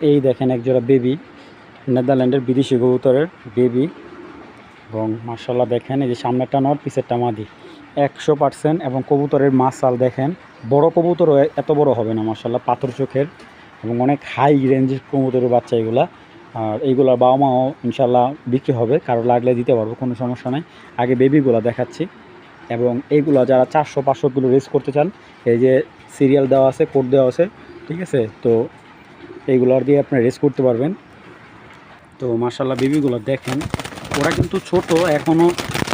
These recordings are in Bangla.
এই দেখেন একজোড়া বেবি, নেদারল্যান্ডের বিদেশি কবুতরের বেবি। এবং মাশাআল্লাহ দেখেন এই যে সামনেরটা নর, পিছেরটা মাদি 100%। এবং কবুতরের মাসাল দেখেন, বড় কবুতরও এত বড় হবে না মাশাআল্লাহ, পাথর চোখের এবং অনেক হাই রেঞ্জের কবুতরের বাচ্চা এগুলা। আর এইগুলার বাবা মাও ইনশাল্লাহ বিক্রি হবে, কারো লাগলে দিতে পারবো, কোনো সমস্যা নাই। আগে বেবিগুলো দেখাচ্ছি। এবং এইগুলো যারা 400-500 কিলো রেস করতে চান, এই যে সিরিয়াল দেওয়া আছে, কোড দেওয়া আছে, ঠিক আছে? তো এইগুলোর দিয়ে আপনি রেস করতে পারবেন। তো মাশাআল্লাহ বেবিগুলো দেখেন, ওরা কিন্তু ছোট, এখনও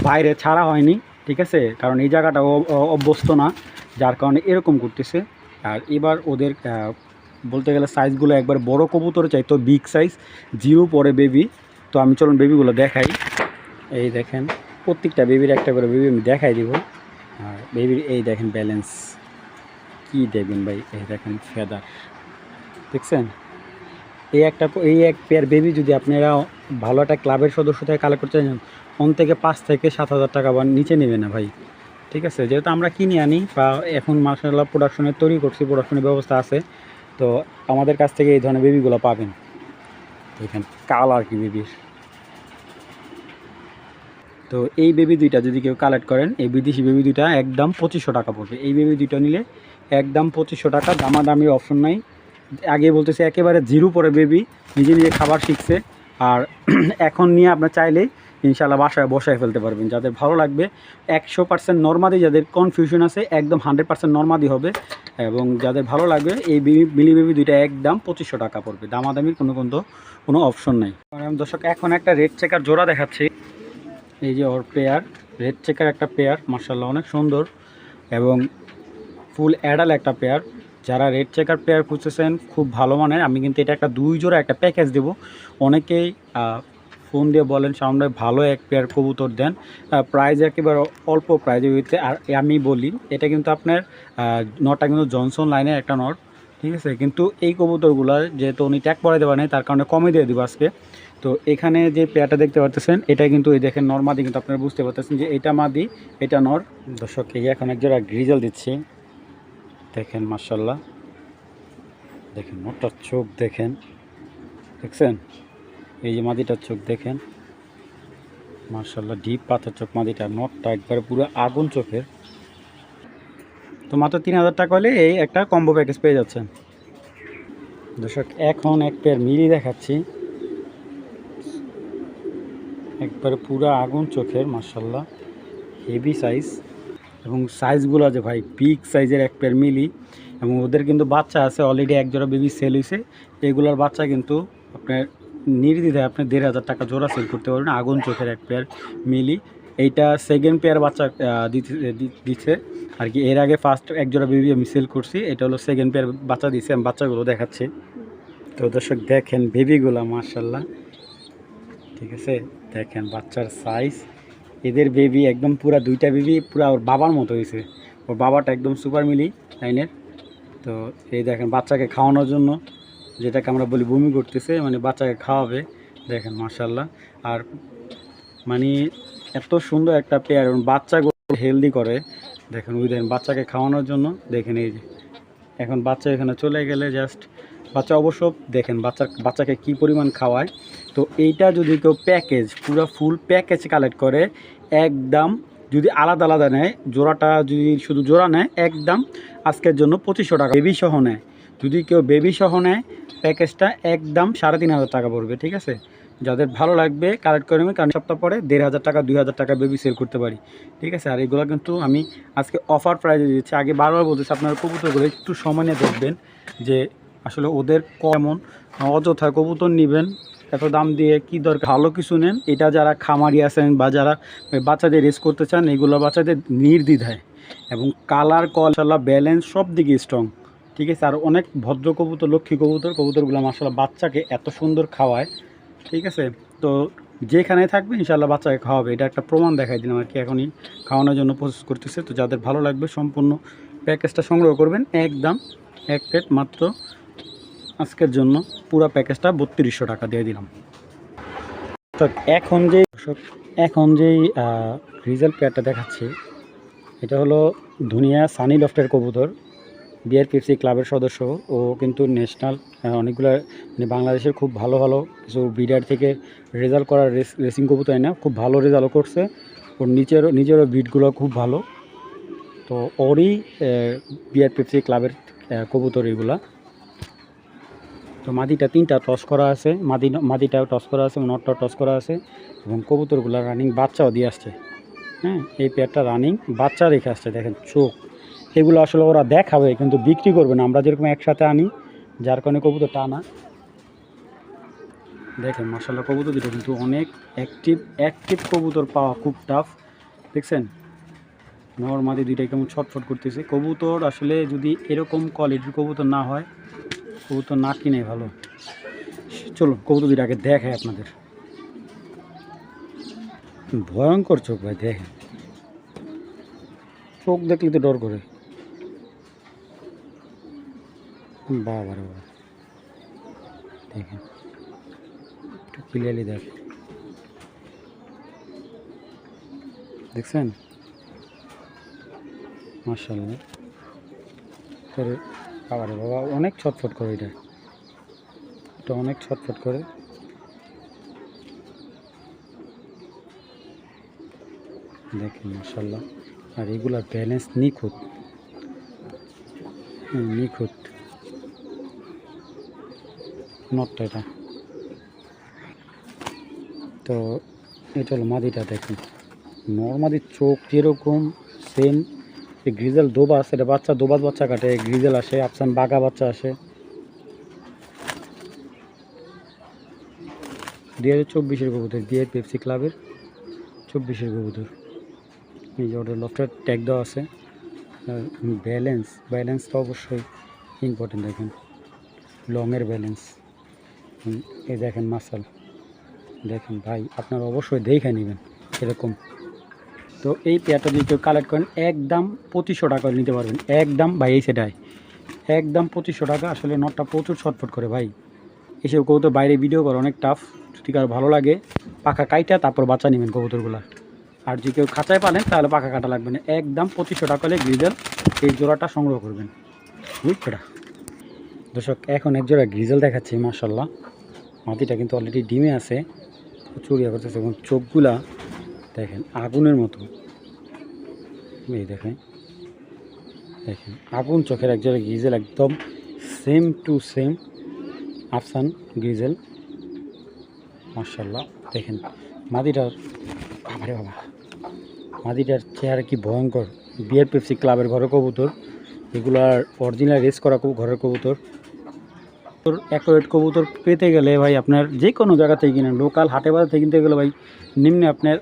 বাইরে ছাড়া হয়নি, ঠিক আছে? কারণ এই জায়গাটা অভ্যস্ত না, যার কারণে এরকম করতেছে। আর এবার ওদের বলতে গেলে সাইজগুলো একবার বড় কবুতরে চাই, তো বিগ সাইজ 0 পরে বেবি। তো আমি চলুন বেবিগুলো দেখাই। এই দেখেন প্রত্যেকটা বেবির একটা করে বেবি আমি দেখাই দিব। আর বেবির এই দেখেন ব্যালেন্স কি দেখবেন ভাই, এই দেখেন ফেদার দেখছেন। এই এক পেয়ার বেবি যদি আপনারা ভালো একটা ক্লাবের সদস্য থেকে কালেক্ট করতে চান, থেকে 5 থেকে 7,000 টাকা বা নিচে নেবে না ভাই, ঠিক আছে? যেহেতু আমরা কিনে আনি বা এখন মাশাআল্লাহ প্রোডাকশনের তৈরি করছি, প্রোডাকশনের ব্যবস্থা আছে, তো আমাদের কাছ থেকে এই ধরনের বেবিগুলো পাবেন। দেখেন কালার কি বেবির। তো এই বেবি দুইটা যদি কেউ কালেক্ট করেন, এই বিদেশি বেবি দুইটা একদম 2500 টাকা পড়বে। এই বেবি দুইটা নিলে একদম 2500 টাকা, দামাদামির অপশন নাই। আগে বলতেছে একেবারে 0 পরে বেবি, নিজে নিজে খাবার শিখছে। আর এখন নিয়ে আপনার চাইলেই ইনশাআল্লাহ বাসায় বসায় ফেলতে পারবেন। যাদের ভালো লাগবে 100% নর্মাদি, যাদের কনফিউশন আছে একদম 100% নর্মাদি হবে। এবং যাদের ভালো লাগবে এই মিলি বেবি দুইটা একদম 2500 টাকা পড়বে, দামাদামির কোনো অপশন নাই। দর্শক এখন একটা রেড চেকার জোড়া দেখাচ্ছি। এই যে ওর পেয়ার, রেড চেকার একটা পেয়ার, মাশাআল্লাহ অনেক সুন্দর এবং ফুল অ্যাডাল একটা পেয়ার। যারা রেড চেকার পেয়ার খুঁজতেছেন খুব ভালো মানের, আমি কিন্তু এটা একটা 2 জোড়া একটা প্যাকেজ দেবো। অনেকেই ফোন দিয়ে বলেন সাউন্ড ভালো এক পেয়ার কবুতর দেন, প্রাইস একেবারে অল্প প্রাইজে হইতে। আর আমি বলি এটা কিন্তু আপনার নটটা কিন্তু জনসন লাইনের একটা নট, ঠিক আছে? কিন্তু এই কবুতরগুলো যেহেতু উনি ট্যাগ পরাইতে পারেন, তার কারণে কমে দিয়ে দেবো আজকে। তো এখানে যে পেয়ারটা দেখতে পারতেছেন, এটা কিন্তু এই দেখেন নর মাদি, কিন্তু আপনারা বুঝতে পারতেছেন যে এটা মাদি এটা নর। দর্শক এই এখন এক জোড়া গ্রিজেল দিচ্ছি, দেখেন মাশাআল্লাহ, দেখেন নটটার চোখ দেখেন, দেখছেন? এই যে মাদিটার চোখ দেখেন মাশাআল্লাহ, ডিপ পাথর চোখ মাদিটা, নটটা একবারে পুরো আগুন চোখের। তো মাত্র 3000 টাকা হলে এই একটা কম্বো প্যাকেজ পেয়ে যাচ্ছেন। দর্শক এখন এক পেয়ার মিলি দেখাচ্ছি, একবারে পুরো আগুন চোখের মাশাআল্লাহ, হেভি সাইজ। এবং সাইজগুলো আছে ভাই বিগ সাইজের এক পেয়ার মিলি। এবং ওদের কিন্তু বাচ্চা আছে অলরেডি, এক জোড়া বেবি সেল হয়েছে। এগুলোর বাচ্চা কিন্তু আপনার নির্দ্বিধায় আপনি 1500 টাকা জোড়া সেল করতে পারবেন। আগুন চোখের এক পেয়ার মিলি, এইটা সেকেন্ড পেয়ার বাচ্চা দিচ্ছে আর কি। এর আগে ফার্স্ট এক জোড়া বেবি আমি সেল করছি, এটা হলো সেকেন্ড পেয়ার বাচ্চা দিচ্ছে, আমি বাচ্চাগুলো দেখাচ্ছি। তো দর্শক দেখেন বেবিগুলো মাশাআল্লাহ, ঠিক আছে? দেখেন বাচ্চার সাইজ, এদের বেবি একদম পুরা দুইটা বেবি পুরা ওর বাবার মতো হয়েছে। ওর বাবাটা একদম সুপার মিলি লাইনের। তো এই দেখেন বাচ্চাকে খাওয়ানোর জন্য, যেটাকে আমরা বলি বমি করতেছে, মানে বাচ্চাকে খাওয়াবে। দেখেন মাশাআল্লাহ। আর মানে এত সুন্দর একটা পেয়ার, এবং বাচ্চাগুলো হেলদি করে। দেখেন ওই দেখেন বাচ্চাকে খাওয়ানোর জন্য, দেখেন এই যে এখন বাচ্চা এখানে চলে গেলে জাস্ট বাচ্চা অবশ্য দেখেন বাচ্চাকে কি পরিমাণ খাওয়ায়। তো এইটা যদি কেউ প্যাকেজ পুরো ফুল প্যাকেজ কালেক্ট করে, একদম যদি আলাদা আলাদা নেয়, জোড়াটা যদি শুধু জোড়া নেয় একদম আজকের জন্য 2500 টাকা। বেবি সহ নেয়, যদি কেউ বেবি সহ নেয় প্যাকেজটা একদম 3500 টাকা পড়বে, ঠিক আছে? যাদের ভালো লাগবে কালেক্ট করে নেবে, কারণ সপ্তাহ পরে 1500 টাকা 2000 টাকা বেবি সেল করতে পারি, ঠিক আছে? আর এগুলো কিন্তু আমি আজকে অফার প্রাইজে দিচ্ছি। আগে বারবার বলতেছি আপনারা কবুতরগুলো একটু সময় নিয়ে দেখবেন যে আসলে ওদের কেমন, অযথা কবুতর নেবেন এত দাম দিয়ে কি দরকার, ভালো কিছু নেন। এটা যারা খামারি আছেন বা যারা বাচ্চাদের রেস করতে চান, এগুলো বাচ্চাদের নির্দ্বিধায় এবং কালার কলশাল্লাহ ব্যালেন্স সব দিকে স্ট্রং, ঠিক আছে? আর অনেক ভদ্র কবুতর, লক্ষ্মী কবুতরগুলো মাশাআল্লাহ বাচ্চাকে এত সুন্দর খাওয়ায়, ঠিক আছে? তো যেখানে থাকবে ইনশাআল্লাহ বাচ্চাকে খাওয়াবে, এটা একটা প্রমাণ দেখাই দিলাম আর কি। এখনই খাওয়ানোর জন্য প্রসেস করতেছে। তো যাদের ভালো লাগবে সম্পূর্ণ প্যাকেজটা সংগ্রহ করবেন, একদম এক প্লেট মাত্র আজকের জন্য পুরো প্যাকেজটা 3200 টাকা দিয়ে দিলাম। এখন যেই রিজাল্ট পেয়ারটা দেখাচ্ছি, এটা হলো দুনিয়া সানি লফটের কবুতর, বিআরপিএফসি ক্লাবের সদস্য। ও কিন্তু ন্যাশনাল অনেকগুলো মানে বাংলাদেশের খুব ভালো ভালো কিছু ব্রিডার থেকে রেজাল্ট করার রেসিং কবুতর না, খুব ভালো রেজাল্টও করছে। ওর নিজেরও ব্রিডগুলো খুব ভালো। তো ওরই বিআরপিএফসি ক্লাবের কবুতর এগুলা। তো মাদিটা 3টা টস করা আছে, মাদিটাও টস করা আছে, নটটাও টস করা আছে এবং কবুতরগুলো রানিং বাচ্চাও দিয়ে আসছে। হ্যাঁ, এই পেয়ারটা রানিং বাচ্চা রেখে আসছে। দেখেন চোখ, এগুলো আসলে ওরা দেখাবে কিন্তু বিক্রি করবে না, আমরা যেরকম একসাথে আনি যার কারণে কবুতর টানা। দেখেন মাশাআল্লাহ কবুতর দুটো কিন্তু অনেক অ্যাক্টিভ কবুতর পাওয়া খুব টাফ। দেখছেন নর মাদি দুইটাই কেমন ছটফট করতেছে। কবুতর আসলে যদি এরকম কোয়ালিটির কবুতর না হয়, কবুতর না কিনে ভালো। চলো কবুতর দুইটা আগে দেখায় আপনাদের। ভয়ঙ্কর চোখ ভাই, দেখেন চোখ দেখলে তো ডর করে। বাবা রে বাবা, দেখেন একটু ক্লিয়ারলি দেখছেন মাশাআল্লাহ। তোর বাবা রে বাবা অনেক ছটফট করে, এটা অনেক ছটফট করে। দেখেন মাশাআল্লাহ। আর এগুলার ব্যালেন্স নিখুঁত, নিখুঁত নটটা এটা। তো এটা হলো মাদিটা। দেখেন নর্মাদির চোখ যেরকম সেম, গ্রিজেল দোবাস, এটা বাচ্চা দোবাস বাচ্চা কাটে, গ্রিজেল আসে, আফসান বাঘা বাচ্চা আসে। 2024-এর কবুতর, বিআরপিএফসি ক্লাবের 24-এর কবুতর। এই যে ওদের লফটের ট্যাগ দেওয়া আছে। ব্যালেন্সটা অবশ্যই ইম্পর্টেন্ট। দেখেন লংয়ের ব্যালেন্স, এই দেখেন মাসাল। দেখেন ভাই আপনারা অবশ্যই দেখে নেবেন এরকম। তো এই পেয়ারটা যদি কেউ কালেক্ট করেন একদম 2500 টাকা নিতে পারবেন। একদম ভাই, এই সেটাই একদম 2500 টাকা। আসলে নটটা প্রচুর ছটফট করে ভাই, এসব কবুতর বাইরে ভিডিও করা অনেক টাফ। যদি কারো ভালো লাগে পাখা কাইটা তারপর বাচ্চা নেবেন কবুতরগুলা। আর যদি কেউ খাঁচায় পালেন তাহলে পাখা কাটা লাগবে না। একদম 2500 টাকা হলে গ্রিজেল এই জোড়াটা সংগ্রহ করবেন। বুঝছেটা দর্শক, এখন এক জোড়া গ্রিজেল দেখাচ্ছি মাশাআল্লাহ। মাটিটা কিন্তু অলরেডি ডিমে আছে, চুরিয়া করতেছে এবং চোখগুলা দেখেন আগুনের মতো। এই দেখেন আগুন চোখের এক জোড়া গ্রিজেল, একদম সেম টু সেম আফসান গ্রিজেল মাশাআল্লাহ। দেখেন মাদিটার, বাবারে বাবা মাদিটার চেহারা কি ভয়ঙ্কর। বিআরপিএফসি ক্লাবের ঘরের কবুতর, এগুলার অরিজিনাল রেস করা ঘরের কবুতর। অ্যাকুরেট কবুতর পেতে গেলে ভাই আপনার যে কোনো জায়গা থেকে কিনেন, লোকাল হাটে বাজার থেকে কিনতে গেলে ভাই নিম্নে আপনার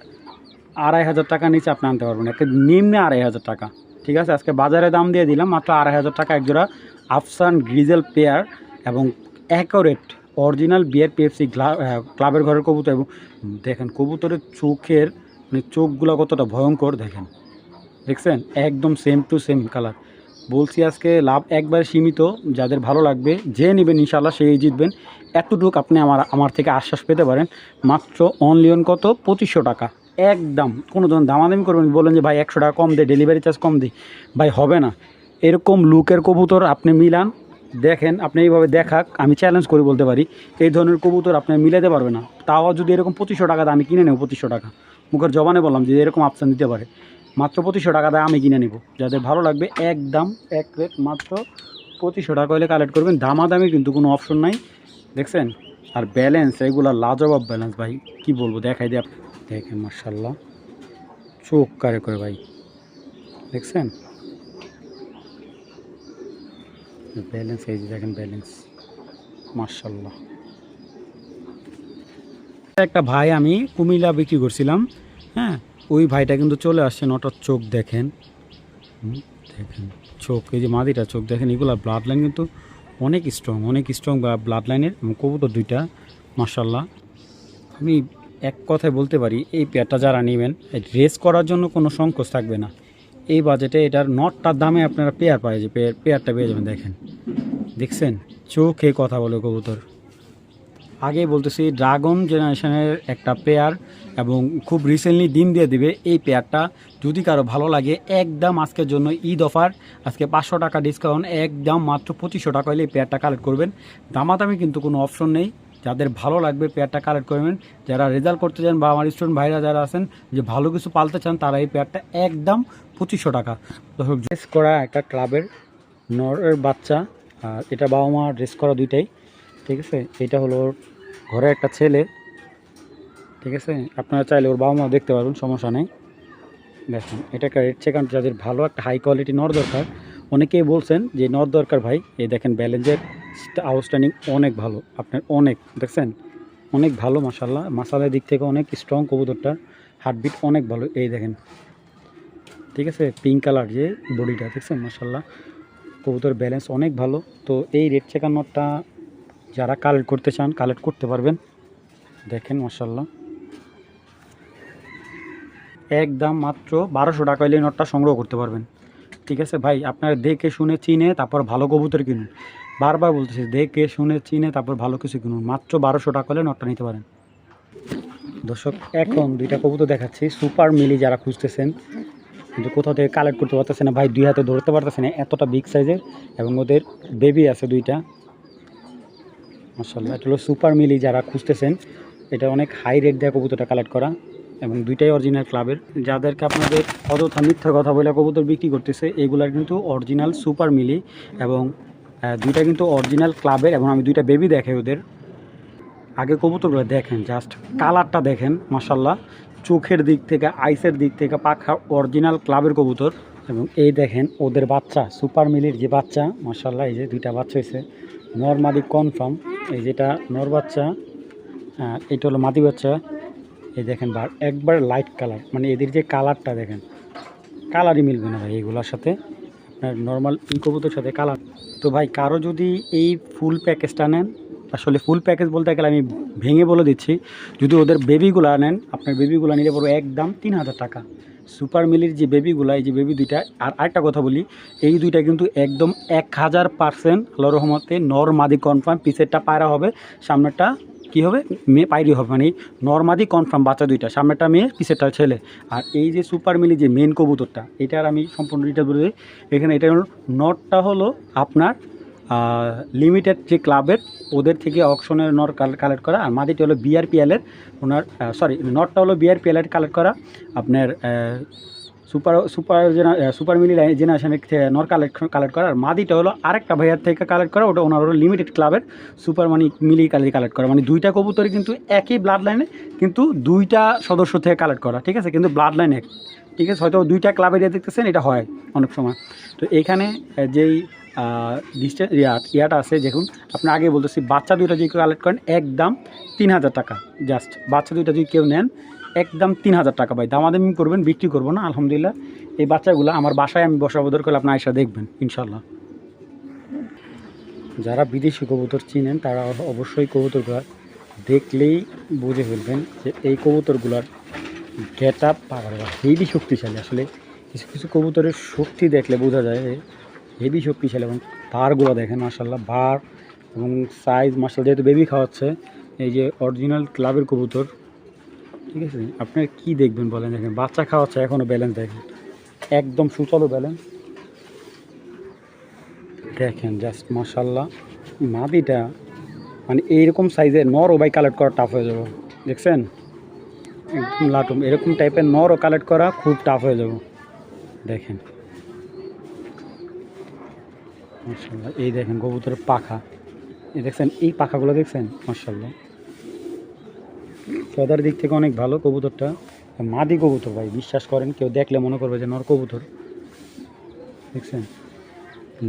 2500 টাকা নিচে আপনি আনতে পারবেন, একটা নিম্নে 2500 টাকা। ঠিক আছে, আজকে বাজারে দাম দিয়ে দিলাম মাত্র 2500 টাকা একজোড়া আফসান গ্রিজেল পেয়ার এবং অ্যাকুরেট অরিজিনাল বিআরপিএফসি ক্লাবের ঘরের কবুতর। এবং দেখেন কবুতরের চোখের মানে চোখগুলো কতটা ভয়ঙ্কর দেখেন, দেখছেন একদম সেম টু সেম কালার। বলছি আজকে লাভ একবারে সীমিত, যাদের ভালো লাগবে যে নেবেন ইনশাআল্লাহ সেই জিতবেন। এতটুকু আপনি আমার থেকে আশ্বাস পেতে পারেন। মাত্র অনলি অন কত 2500 টাকা একদম। কোনো ধরনের দামাদামি করবেন, বলেন যে ভাই 100 টাকা কম দে, ডেলিভারি চার্জ কম দিই, ভাই হবে না। এরকম লুকের কবুতর আপনি মিলান, দেখেন আপনি এইভাবে দেখাক, আমি চ্যালেঞ্জ করে বলতে পারি এই ধরনের কবুতর আপনি মিলাতে পারবে না। তাও যদি এরকম 2500 টাকা আমি কিনে নেব, 2500 টাকা মুখের জবানে বললাম যে এরকম অপশান দিতে পারে, মাত্র 2500 টাকা দিয়ে আমি কিনে নেব। যাদের ভালো লাগবে একদম এক রেট মাত্র 2500 টাকা হলে কালেক্ট করবেন। দামাদামি কিন্তু কোনো অপশন নাই, দেখছেন। আর ব্যালেন্স এগুলো লাজবাব ব্যালেন্স ভাই, কি বলবো, দেখাই দিয়ে দেখেন মাশাআল্লাহ চোখ কারে করে ভাই, দেখছেন ব্যালেন্স। এই যে দেখেন ব্যালেন্স মাশাআল্লাহ। একটা ভাই আমি কুমিল্লা বিক্রি করছিলাম, হ্যাঁ ওই ভাইটা কিন্তু চলে আসছে। নটার চোখ দেখেন, দেখেন চোখ, এই যে মাদিটা চোখ দেখেন। এগুলা ব্লাড লাইন কিন্তু অনেক স্ট্রং বা ব্লাড লাইনের কবুতর দুইটা মাশাআল্লাহ। আমি এক কথায় বলতে পারি এই পেয়ারটা যারা নেবেন রেস করার জন্য কোনো সংকোচ থাকবে না। এই বাজেটে এটার নটটার দামে আপনারা পেয়ার পায় যে পেয়ারটা পেয়ে যাবেন। দেখেন দেখছেন চোখে কথা বলে কবুতর। আগে বলতেছি ড্রাগন জেনারেশনের একটা পেয়ার এবং খুব রিসেন্টলি ডিম দিয়ে দিবে এই পেয়ারটা। যদি কারো ভালো লাগে একদম আজকের জন্য ঈদ অফার, আজকে 500 টাকা ডিসকাউন্ট, একদম মাত্র 2500 টাকা হলে এই পেয়ারটা কালেক্ট করবেন। দামাদামি কিন্তু কোনো অপশন নেই, যাদের ভালো লাগবে পেয়ারটা কালেক্ট করবেন। যারা রেজাল্ট করতে চান বা আমার স্টুডেন্ট ভাইরা যারা আছেন যে ভালো কিছু পালতে চান তারা এই পেয়ারটা একদম 2500 টাকা। দর্শক ড্রেস করা একটা ক্লাবের নরের বাচ্চা, আর এটা বাবা মা ড্রেস করা দুইটাই, ঠিক আছে। এটা হলো ঘরে একটা ছেলে, ঠিক আছে। আপনারা চাইলে ওর বাবা মা দেখতে পারবেন, সমস্যা নেই। দেখুন এটা একটা রেড চেকান, যাদের ভালো একটা হাই কোয়ালিটি নর দরকার, অনেকেই বলছেন যে নর দরকার ভাই। এই দেখেন ব্যালেন্সের আউটস্ট্যান্ডিং অনেক ভালো, আপনার অনেক দেখছেন অনেক ভালো মাশাল্লাহ। মাসালের দিক থেকে অনেক স্ট্রং কবুতরটার, হার্টবিট অনেক ভালো। এই দেখেন, ঠিক আছে, পিঙ্ক কালার যে বডিটা দেখছেন মাশাল্লাহ, কবুতর ব্যালেন্স অনেক ভালো। তো এই রেড চেকান নরটা যারা কালেক্ট করতে চান কালেক্ট করতে পারবেন। দেখেন মাশাল্লাহ, একদম মাত্র 1200 টাকা হলে নটটা সংগ্রহ করতে পারবেন, ঠিক আছে ভাই। আপনারা দেখে শুনে চিনে তারপর ভালো কবুতর কিনুন, বারবার বলতেছি দেখে শুনে চিনে তারপর ভালো কিছু কিনুন। মাত্র 1200 টাকা হলে নটটা নিতে পারেন। দর্শক এখন দুইটা কবুতর দেখাচ্ছি, সুপার মিলি যারা খুঁজতেছেন কিন্তু কোথাও থেকে কালেক্ট করতে পারতেছে না ভাই, দুই হাতে ধরতে পারতেছে না, এতটা বিগ সাইজের, এবং ওদের বেবি আছে দুইটা মাশাআল্লাহ। এটা হলো সুপার মিলি যারা খুঁজতেছেন, এটা অনেক হাই রেট দেওয়া কবুতরটা কালেক্ট করা, এবং দুইটাই অরিজিনাল ক্লাবের। যাদেরকে আপনাদের অযথা মিথ্যা কথা বলে কবুতর বিক্রি করতেছে, এগুলার কিন্তু অরিজিনাল সুপার মিলি, এবং দুইটা কিন্তু অরিজিনাল ক্লাবের, এবং আমি দুইটা বেবি দেখাই ওদের। আগে কবুতরগুলো দেখেন, জাস্ট কালারটা দেখেন মাশাআল্লাহ, চোখের দিক থেকে আইসের দিক থেকে পাখা অরিজিনাল ক্লাবের কবুতর। এবং এই দেখেন ওদের বাচ্চা, সুপার মিলির যে বাচ্চা মাশাআল্লাহ, এই যে দুইটা বাচ্চা হয়েছে, নর মাদি কনফার্ম। এই যেটা নর বাচ্চা, এটা হলো মাদি বাচ্চা। এই দেখেন একবার লাইট কালার, মানে এদের যে কালারটা দেখেন, কালারই মিলবে না ভাই এইগুলোর সাথে, আপনার নর্মাল এই কবুতর সাথে কালার। তো ভাই কারো যদি এই ফুল প্যাকেজটা নেন, আসলে ফুল প্যাকেজ বলতে গেলে আমি ভেঙে বলে দিচ্ছি, যদি ওদের বেবিগুলো নেন, আপনার বেবিগুলো নিলে পড়বে একদম 3000 টাকা। সুপার মিলির যে বেবিগুলো, এই যে বেবি দুইটা, আর আরেকটা কথা বলি, এই দুইটা কিন্তু একদম 1000% আল্লাহর রহমতে নর মাদি কনফার্ম। পিছেরটা পায়রা হবে, সামনেরটা কী হবে, মেয়ে পায়রি হবে, মানে নর্মাদি কনফার্ম বাচ্চা দুইটা, সামনেরটা মেয়ে পিছেরটা ছেলে। আর এই যে সুপার মিলি যে মেন কবুতরটা, এটার আমি সম্পূর্ণ ডিটেল বলে দিই। এখানে এটা নটটা হলো আপনার লিমিটেড যে ক্লাবের ওদের থেকে অকশনের নর কালেক্ট করা, আর মাদিটা হলো বিআরপিএলের ওনার, সরি নটটা হলো বিআরপিএলের কালেক্ট করা, আপনার সুপার মিলি জেনারেশনের নর কালেক্ট করা। আর মাদিটা হলো আরেকটা ভাইয়ার থেকে কালেক্ট করা, ওটা ওনার হলো লিমিটেড ক্লাবের সুপার মিলি কালেক্ট করা। মানে দুইটা কবুতরই কিন্তু একই ব্লাড লাইনে, কিন্তু দুইটা সদস্য থেকে কালেক্ট করা, ঠিক আছে, কিন্তু ব্লাড লাইন এক, ঠিক আছে। হয়তো দুইটা ক্লাবের দেখতেছেন, এটা হয় অনেক সময়। তো এইখানে যেই ডিস্টেন্স ইয়াটা আছে, দেখুন আপনি আগে বলতেছি, বাচ্চা দুইটা যদি কেউ কালেক্ট করেন একদম 3000 টাকা, জাস্ট বাচ্চা দুইটা যদি কেউ নেন একদম 3000 টাকা ভাই। দামাদামি করবেন, বিক্রি করবো না আলহামদুলিল্লাহ। এই বাচ্চাগুলো আমার বাসায় আমি বসাবো, দরকার হলে আপনি আয়সা দেখবেন ইনশাল্লাহ। যারা বিদেশি কবুতর চিনেন তারা অবশ্যই কবুতরগুলো দেখলেই বুঝে ফেলবেন যে এই কবুতরগুলোর গেট আপ হেভি শক্তিশালী। আসলে কিছু কিছু কবুতরের শক্তি দেখলে বোঝা যায় হেভি শক্তিশালী, এবং বারগুলো দেখেন মাশাল্লাহ, বার এবং সাইজ মাশাল্লাহ, যেহেতু বেবি খাওয়াচ্ছে, এই যে অরিজিনাল ক্লাবের কবুতর, ঠিক আছে। আপনার কি দেখবেন বলেন, দেখেন বাচ্চা খাওয়াচ্ছে এখনও ব্যালেন্স দেখেন, একদম সুচালু ব্যালেন্স দেখেন, জাস্ট মাশাল্লাহ। মাদিটা মানে এইরকম সাইজের নরও ভাই কালেক্ট করা টাফ হয়ে যাবে, দেখছেন একদম লাটুম, এরকম টাইপের নরও কালেক্ট করা খুব টাফ হয়ে যাবে। দেখেন মাশাল্লাহ, এই দেখেন কবুতরের পাখা, এই দেখছেন এই পাখাগুলো দেখছেন মাশাল্লাহ, ফেদার দিক থেকে অনেক ভালো কবুতরটা। মাদি কবুতর ভাই, বিশ্বাস করেন কেউ দেখলে মনে করবে যে নর কবুতর, দেখছেন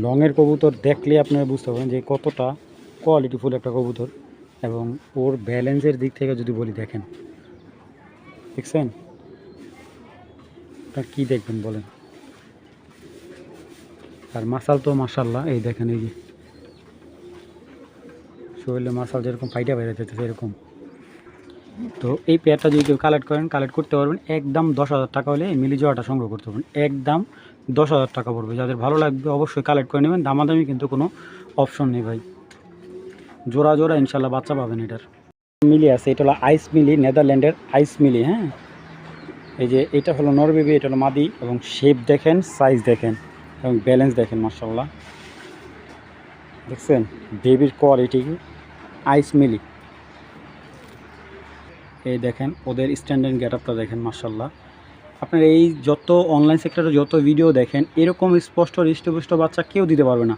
লংয়ের কবুতর দেখলে আপনারা বুঝতে পারবেন যে কতটা কোয়ালিটিফুল একটা কবুতর। এবং ওর ব্যালেন্সের দিক থেকে যদি বলি, দেখেন দেখছেন, আপনার কী দেখবেন বলেন। আর মাসাল তো মাশাল্লাহ, এই দেখেন এই যে শরীরে মাসাল যেরকম ফাইটা বেড়ে যেতেছে এরকম। তো এই পেয়ারটা যদি কেউ কালেক্ট করেন, কালেক্ট করতে পারবেন একদম 10,000 টাকা হলে এই মিলি জোড়াটা সংগ্রহ করতে পারবেন, একদম 10,000 টাকা পড়বে। যাদের ভালো লাগবে অবশ্যই কালেক্ট করে নেবেন, দামাদামি কিন্তু কোনো অপশন নেই ভাই, জোড়া জোড়া ইনশাল্লাহ বাচ্চা পাবেন এটার। মিলি আছে, এটা হলো আইস মিলি, নেদারল্যান্ডের আইস মিলি। হ্যাঁ, এই যে এটা হলো নর বেবি, এটা হলো মাদি, এবং শেপ দেখেন, সাইজ দেখেন এবং ব্যালেন্স দেখেন, মাশাআল্লাহ। দেখছেন বেবির কোয়ালিটি, আইস মিলি। এই দেখেন ওদের স্ট্যান্ডার্ড গেট আপটা দেখেন, মাশাআল্লাহ। আপনার এই যত অনলাইন সেক্টরে যত ভিডিও দেখেন, এরকম স্পষ্ট হৃষ্টপুষ্ট বাচ্চা কেউ দিতে পারবে না।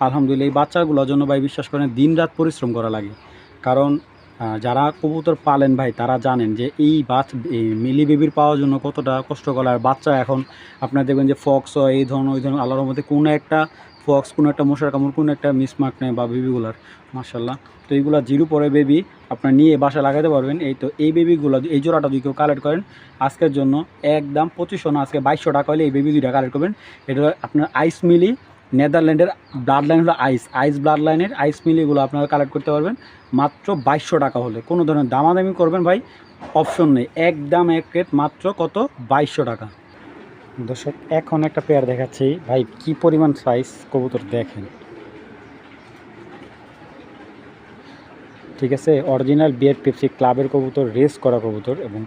আলহামদুলিল্লাহ, এই বাচ্চাগুলোর জন্য ভাই বিশ্বাস করেন দিন রাত পরিশ্রম করা লাগে। কারণ যারা কবুতর পালেন ভাই, তারা জানেন যে এই মিলি বেবির পাওয়ার জন্য কতটা কষ্ট করে। আর বাচ্চা এখন আপনারা দেখবেন যে ফক্স হয়, এই ধরনের ওই ধরনের, আল্লাহর মধ্যে কোনো একটা ফক্স, কোনো একটা মশার কামড়, কোনো একটা মিসমার্ক নেই বা বেবিগুলার, মাশাআল্লাহ। তো এইগুলো জিরো পরে বেবি আপনার নিয়ে বাসায় লাগাতে পারবেন। এই তো এই বেবিগুলো, এই জোড়াটা যদি কেউ কালেক্ট করেন আজকের জন্য একদম 2500 না, আজকে 2200 টাকা হলে এই বেবি দুইটা কালেক্ট করবেন। এটা আপনার আইস মিলি, নেদারল্যান্ডের ব্লাড লাইন হলো আইস ব্লাড লাইনের আইস মিলিগুলো আপনারা কালেক্ট করতে পারবেন মাত্র 2200 টাকা হলে। কোনো ধরনের দামাদামি করবেন ভাই অপশন নেই, একদম এক রেট, মাত্র কত, 2200 টাকা। দর্শক এখন একটা পেয়ার দেখাচ্ছি ভাই, কি পরিমাণ সাইজ কবুতর দেখেন, ঠিক আছে। অরিজিনাল বিয়ার পেপসি ক্লাবের কবুতর, রেস করা কবুতর, এবং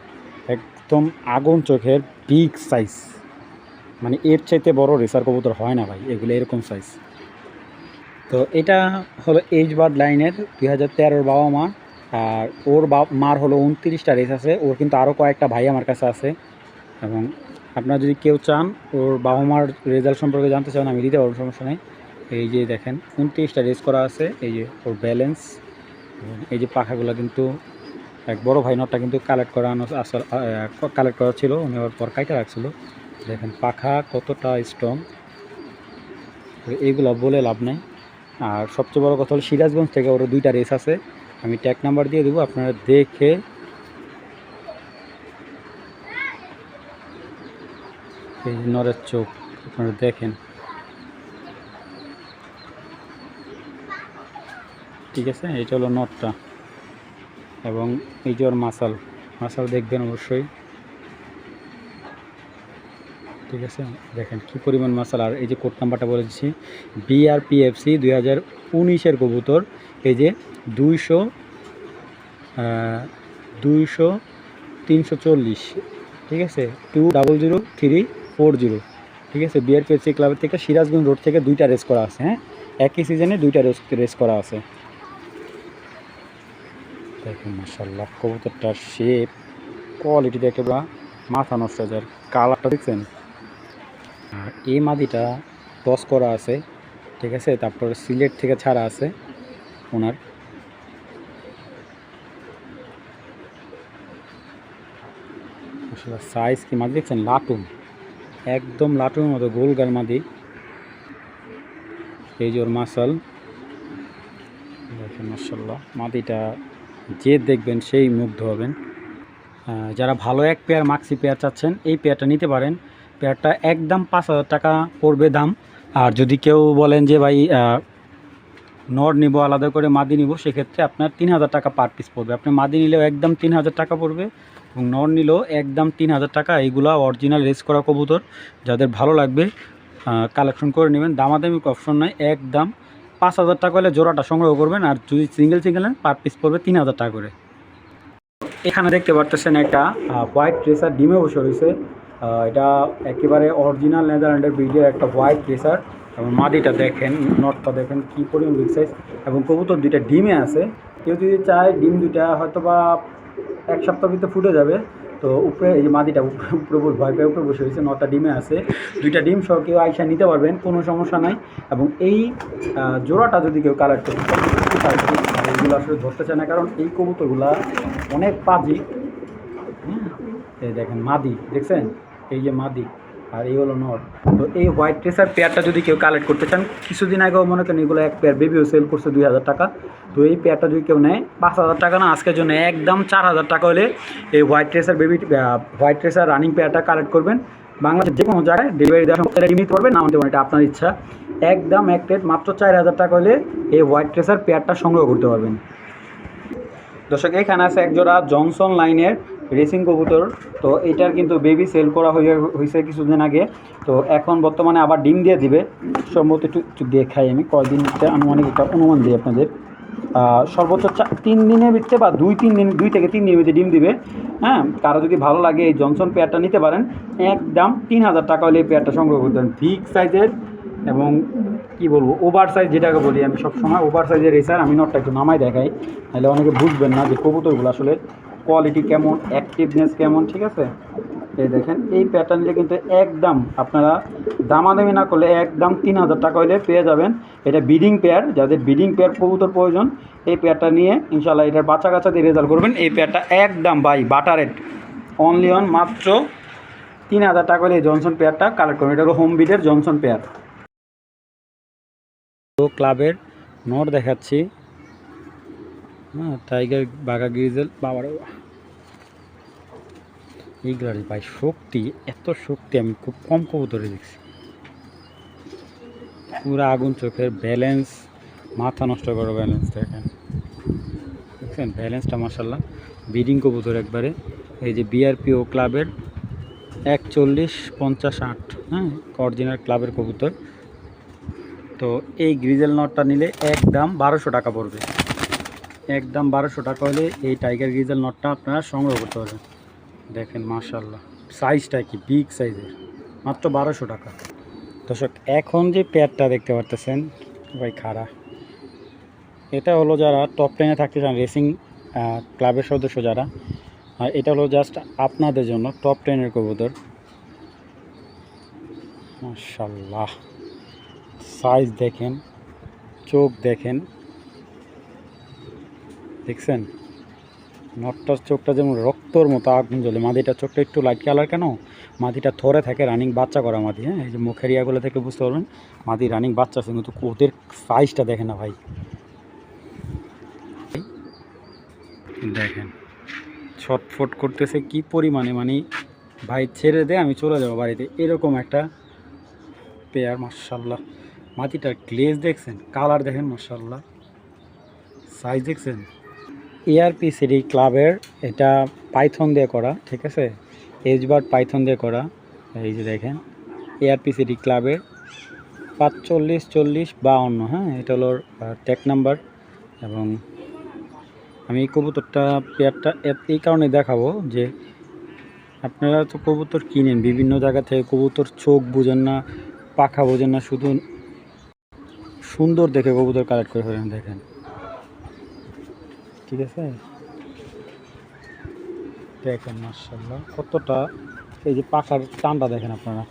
একদম আগুন চোখের বিগ সাইজ, মানে এর চাইতে বড় রেসার কবুতর হয় না ভাই, এগুলো এরকম সাইজ। তো এটা হলো এইচ বার্ড লাইনের 2013 বাবা মা, আর ওর মার হলো 29টা রেস আছে। ওর কিন্তু আরও কয়েকটা ভাই আমার কাছে আছে, এবং আপনারা যদি কেউ চান ওর বাবা মার রেজাল্ট সম্পর্কে জানতে চান, আমি দিতে পারবো, সমস্যা নেই। এই যে দেখেন 29টা রেস করা আছে, এই যে ওর ব্যালেন্স, এই যে পাখাগুলো কিন্তু এক বড় ভাই নটটা কিন্তু কালেক্ট করা ছিল, উনি ওর পর কাইটা রাখছিল। দেখেন পাখা কতটা স্ট্রং, এইগুলো বলে লাভ নেই। আর সবচেয়ে বড় কথা হলো সিরাজগঞ্জ থেকে ওর 2টা রেস আছে, আমি ট্যাগ নাম্বার দিয়ে দেবো, আপনারা দেখে এই নরের চোখ আপনারা দেখেন, ঠিক আছে। এইটা হলো নটটা, এবং এই যে ওর মাসাল দেখবেন অবশ্যই, ঠিক আছে। দেখেন কি পরিমাণ মাসাল। আর এই যে কোড নাম্বারটা বলে দিচ্ছি, BRPFC 2019-এর কবুতর, এই যে 340, ঠিক আছে, 200340, ঠিক আছে। BRPFC ক্লাবের থেকে সিরাজগঞ্জ রোড থেকে 2টা রেস করা আছে। হ্যাঁ, একই সিজনে 2টা রেস করা আছে। দেখেন মাশাআল্লাহ কবুতরটার শেপ কোয়ালিটি দেখে বা মাথা নষ্ট হয়ে যায়। কালারটা দেখছেন। আর এই মাদিটা টস করা আছে, ঠিক আছে, তারপর সিলেট থেকে ছাড়া আছে ওনার। আসলে সাইজ কি মাদি দেখছেন, লাটুম, একদম লাটুমের মতো গোলগাল মাদি। এই যে ওর মাসাল দেখেন, মাশাআল্লাহ মাদিটা যে দেখবেন সেই মুগ্ধ হবেন। যারা ভালো এক পেয়ার মাক্সি পেয়ার চাচ্ছেন, এই পেয়ারটা নিতে পারেন। পেয়ারটা একদম 5000 টাকা পড়বে দাম। আর যদি কেউ বলেন যে ভাই নর নিব আলাদা করে মাদি নিব, সেক্ষেত্রে আপনার 3000 টাকা পার পিস পড়বে। আপনি মাদি নিলেও একদম 3000 টাকা পড়বে, এবং নর নিলেও একদম 3000 টাকা। এইগুলো অরিজিনাল রেস করা কবুতর, যাদের ভালো লাগবে কালেকশন করে নেবেন, দামাদামি অপশন নাই। একদম 5000 টাকা হলে জোড়াটা সংগ্রহ করবেন, আর যদি সিঙ্গেল নেন পার পিস পড়বে 3000 টাকা করে। এখানে দেখতে পারতেছেন একটা হোয়াইট রেসার ডিমে বসে রয়েছে। এটা একেবারে অরিজিনাল নেদারল্যান্ডের ব্রিডের একটা হোয়াইট রেসার, এবং মাদিটা দেখেন, নটটা দেখেন কি পরিমাণ বিগ সাইজ, এবং কবুতর 2টা ডিমে আছে। কেউ যদি চায় ডিম 2টা হয়তো বা 1 সপ্তাহ ভিতরে ফুটে যাবে। তো উপরে এই যে মাদিটা উপরে ভয় পেয়ে উপরে বসে রয়েছে, 9টা ডিমে আছে। 2টা ডিম সহ কেউ আইসা নিতে পারবেন, কোনো সমস্যা নাই। এবং এই জোড়াটা যদি কেউ কালেক্ট করতে চায়, এইগুলো আসলে ধরতে চায় না, কারণ এই কবুতরগুলা অনেক পাজি। এই দেখেন মাদি দেখছেন, এই যে মাদি, আর এই হলো নর। তো এই হোয়াইট ট্রেসার পেয়ারটা যদি কেউ কালেক্ট করতে চান, কিছুদিন আগেও মনে করেন এগুলো এক পেয়ার বেবিও সেল করছে 2000 টাকা। তো এই পেয়ারটা যদি কেউ নেয় 5000 টাকা না, আজকের জন্য একদম 4000 টাকা হলে এই হোয়াইট ট্রেসার রানিং পেয়ারটা কালেক্ট করবেন। বাংলাদেশের যে কোনো জায়গায় ডেলিভারি দেওয়ার সময় নিতে পারবেন, না নিতে পারবেন, এটা আপনার ইচ্ছা। একদম এক রেট, মাত্র 4000 টাকা হলে এই হোয়াইট ট্রেসার পেয়ারটা সংগ্রহ করতে পারবেন। দর্শক এখানে আছে একজোড়া জনসন লাইনের রেসিং কবুতর। তো এটার কিন্তু বেবি সেল করা হয়েছে কিছুদিন আগে। তো এখন বর্তমানে আবার ডিম দিয়ে দিবে সম্ভবত, একটু দেখাই আমি কয়দিন, আনুমানিক একটা অনুমান দিই আপনাদের। সর্বোচ্চ 3 দিনের ভিতরে বা 2 থেকে 3 দিনের ভিতরে ডিম দিবে। হ্যাঁ, কারো যদি ভালো লাগে এই জনসন পেয়ারটা নিতে পারেন, একদম 3000 টাকা হলে এই পেয়ারটা সংগ্রহ করতে পারেন। বিগ সাইজের এবং কি বলবো ওভার সাইজ, যেটাকে বলি আমি সবসময় ওভার সাইজের রেসার। আমি নটটা একটু নামাই দেখাই, তাহলে অনেকে বুঝবেন না যে কবুতরগুলো আসলে কোয়ালিটি কেমন, অ্যাক্টিভনেস কেমন। ঠিক আছে, এই দেখেন এই প্যাটার্ন নিলে কিন্তু একদম আপনারা দামাদামি না করলে একদম 3000 টাকা হলে পেয়ে যাবেন। এটা বিডিং পেয়ার, যাদের বিডিং পেয়ার কবুতর প্রয়োজন এই পেয়ারটা নিয়ে ইনশাল্লাহ এটার বাচ্চা কাচ্চা দিয়ে রেজাল্ট করবেন। এই পেয়ারটা একদম by butter rate, only on মাত্র 3000 টাকা হলে এই জনসন পেয়ারটা কালেক্ট করবেন। এটা হলো হোম বিডের জনসন পেয়ার। তো ক্লাবের নট দেখাচ্ছি। হ্যাঁ, টাইগার বাঘা গ্রিজেল বাবার এইগুলার ভাই শক্তি, এত শক্তি আমি খুব কম কবুতরে দেখছি। পুরো আগুন চোখের, ব্যালেন্স মাথা নষ্ট করো ব্যালেন্স দেখেন, দেখছেন ব্যালেন্সটা মাশাল্লাহ। ব্রিডিং কবুতর একবারে। এই যে বিআরপিও ক্লাবের 41-50-8, হ্যাঁ অরিজিনাল ক্লাবের কবুতর। তো এই গ্রিজেল নটটা নিলে একদম 1200 টাকা পড়বে। একদম 1200 টাকা হলে এই টাইগার গ্রিজেল নটটা আপনারা সংগ্রহ করতে পারবেন। দেখেন মাশাল্লাহ সাইজটা কি বিগ সাইজের, মাত্র 1200 টাকা। দর্শক এখন যে পেয়ারটা দেখতে পারতেছেন ভাই খাড়া, এটা হলো যারা টপ 10-এ থাকতে চান, রেসিং ক্লাবের সদস্য যারা, আর এটা হলো জাস্ট আপনাদের জন্য টপ 10-এর কবুতর। মাশাল্লাহ সাইজ দেখেন, চোখ দেখেন, দেখছেন নটটার চোখটা যেমন রক্তর মতো আগুন জ্বলে। মাদিটার চোখটা একটু লাইট কালার, কেন মাদিটা থরে থাকে, রানিং বাচ্চা করা মাদি। হ্যাঁ, এই যে মুখের ইয়াগুলো থেকে বুঝতে পারবেন মাদি রানিং বাচ্চা আছে, কিন্তু ওদের সাইজটা দেখেন না ভাই, দেখেন ছটফট করতেছে কি পরিমাণে, মানে ভাই ছেড়ে দে আমি চলে যাবো বাড়িতে, এরকম একটা পেয়ার। মাশাল্লাহ মাদিটার গ্লেজ দেখছেন, কালার দেখেন মাশাল্লাহ, সাইজ দেখছেন। এআরপি সিটি ক্লাবের এটা পাইথন দিয়ে করা, ঠিক আছে, এজবার্ড পাইথন দিয়ে করা। এই যে দেখেন এআরপি সিটি ক্লাবের 45-40-52, হ্যাঁ এটা হলো ট্যাগ নাম্বার। এবং আমি এই কবুতরটা পেয়ারটা এই কারণে দেখাবো যে আপনারা তো কবুতর কিনেন বিভিন্ন জায়গা থেকে, কবুতর চোখ বুঝেন না, পাখা বোঝেন না, শুধু সুন্দর দেখে কবুতর কালেক্ট করে ফেলেন। দেখেন ঠিক আছে, দেখেন মাশাআল্লাহ কতটা, এই যে পাখার টানটা দেখেন আপনারা।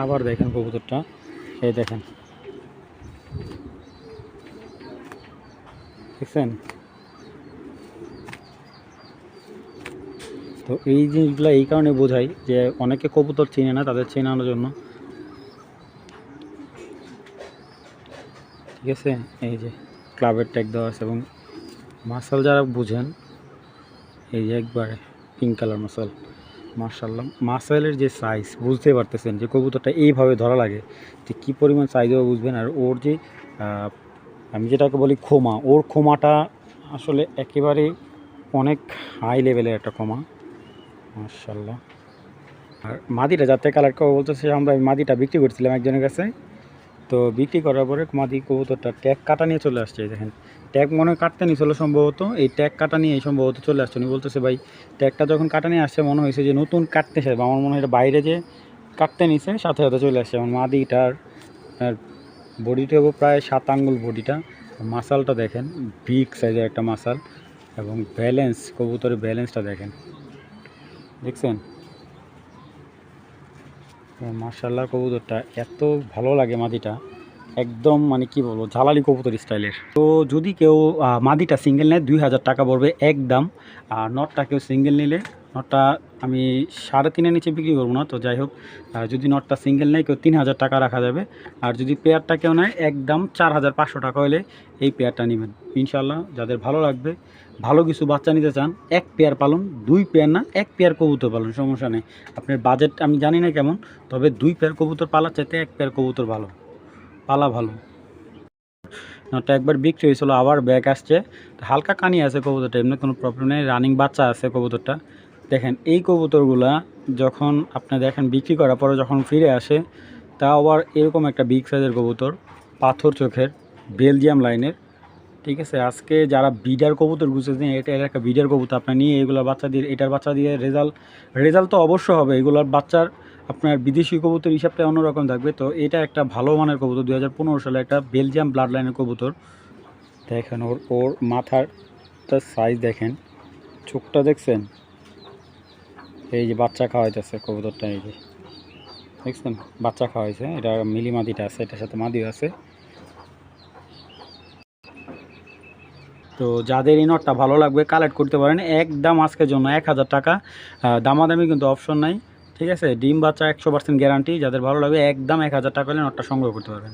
আবার দেখেন কবুতরটা, এই দেখেন দেখছেন। তো এই জিনিসগুলো এই কারণে বোঝাই যে অনেকে কবুতর চিনে না, তাদের চেনানোর জন্য। ঠিক আছে, এই যে ক্লাবের ট্যাগ দেওয়া আছে। এবং মাসাল যারা বুঝেন, এই যে একবারে পিঙ্ক কালার মাসাল, মাশাআল্লাহ মাসালের যে সাইজ বুঝতে পারতেছেন যে কবুতরটা এইভাবে ধরা লাগে যে কী পরিমাণ সাইজও বুঝবেন। আর ওর যে আমি যেটাকে বলি খোমা, ওর খোমাটা আসলে একেবারে অনেক হাই লেভেলের একটা খোমা মাশাআল্লাহ। আর মাদিটা যাতে কালেক্ট করবো বলতেছে, আমরা মাদিটা বিক্রি করছিলাম একজনের কাছে। তো বিক্রি করার পরে মাদি কবুতরটা ট্যাগ কাটা নিয়ে চলে আসছে। দেখেন ট্যাগ মনে হয় কাটতে নিয়েছিল সম্ভবত, এই ট্যাগ কাটা নিয়ে সম্ভবত চলে আসছে। উনি বলতেছে ভাই ট্যাগটা যখন কাটা নিয়ে আসছে মনে হয়েছে যে নতুন কাটতে চাই, আমার মনে হয় এটা বাইরে যে কাটতে নিছে সাথে সাথে চলে আসছে। আমার মাদিটার বডিটা প্রায় 7 আঙ্গুল বডিটা, মাসালটা দেখেন বিগ সাইজের একটা মাসাল। এবং ব্যালেন্স, কবুতরের ব্যালেন্সটা দেখেন, দেখছেন মাশাআল্লাহ। কবুতরটা এত ভালো লাগে মাদিটা, একদম মানে কি বলবো ঝালালি কবুতর স্টাইলের। তো যদি কেউ মাদিটা সিঙ্গেল নেয় 2000 টাকা পড়বে একদম। আর নটটা কেউ সিঙ্গেল নিলে, নটটা আমি 3.5-এর নিচে বিক্রি করবো না। তো যাই হোক, যদি নটটা সিঙ্গেল নেয় কেউ 3000 টাকা রাখা যাবে। আর যদি পেয়ারটা কেউ নেয় একদম 4500 টাকা হলে এই পেয়ারটা নেবেন ইনশাল্লাহ। যাদের ভালো লাগবে, ভালো কিছু বাচ্চা নিতে চান, 1 পেয়ার পালন, 2 পেয়ার না 1 পেয়ার কবুতর পালন, সমস্যা নেই। আপনার বাজেট আমি জানি না কেমন, তবে 2 পেয়ার কবুতর পালার চাইতে 1 পেয়ার কবুতর ভালো পালা ভালো। নটটা একবার বিক্রি হয়েছিল, আবার ব্যাক আসছে, হালকা কানি আছে কবুতরটা, এমনি কোনো প্রবলেম নেই, রানিং বাচ্চা আছে কবুতরটা। দেখেন এই কবুতরগুলা যখন আপনি দেখেন বিক্রি করার পরে যখন ফিরে আসে, তা আবার এরকম একটা বিগ সাইজের কবুতর, পাথর চোখের বেলজিয়াম লাইনের, ঠিক আছে। আজকে যারা বিডার কবুতর খুঁজেছেন, এটা একটা বিডার কবুতর আপনার নিয়ে এগুলোর বাচ্চা দিয়ে, এটার বাচ্চা দিয়ে রেজাল্ট তো অবশ্য হবে। এগুলোর বাচ্চার আপনার বিদেশি কবুতর হিসাবটা অন্যরকম থাকবে। তো এটা একটা ভালো মানের কবুতর, 2015 সালে একটা বেলজিয়াম ব্লাড লাইনের কবুতর। দেখেন ওর মাথারটা সাইজ দেখেন, চোখটা দেখছেন, এই যে বাচ্চা খাওয়াইতেছে কবুতরটা, এই যে দেখছেন বাচ্চা খাওয়াইছে। এটা মিলি মাদিটা আছে, এটার সাথে মাদিও আছে। তো যাদের এই নটটা ভালো লাগবে কালেক্ট করতে পারেন, একদম আজকের জন্য 1000 টাকা, দামাদামি কিন্তু অপশন নাই, ঠিক আছে। ডিম বাচ্চা 100% গ্যারান্টি। যাদের ভালো লাগবে একদম 1000 টাকা হলে নটটা সংগ্রহ করতে পারবেন।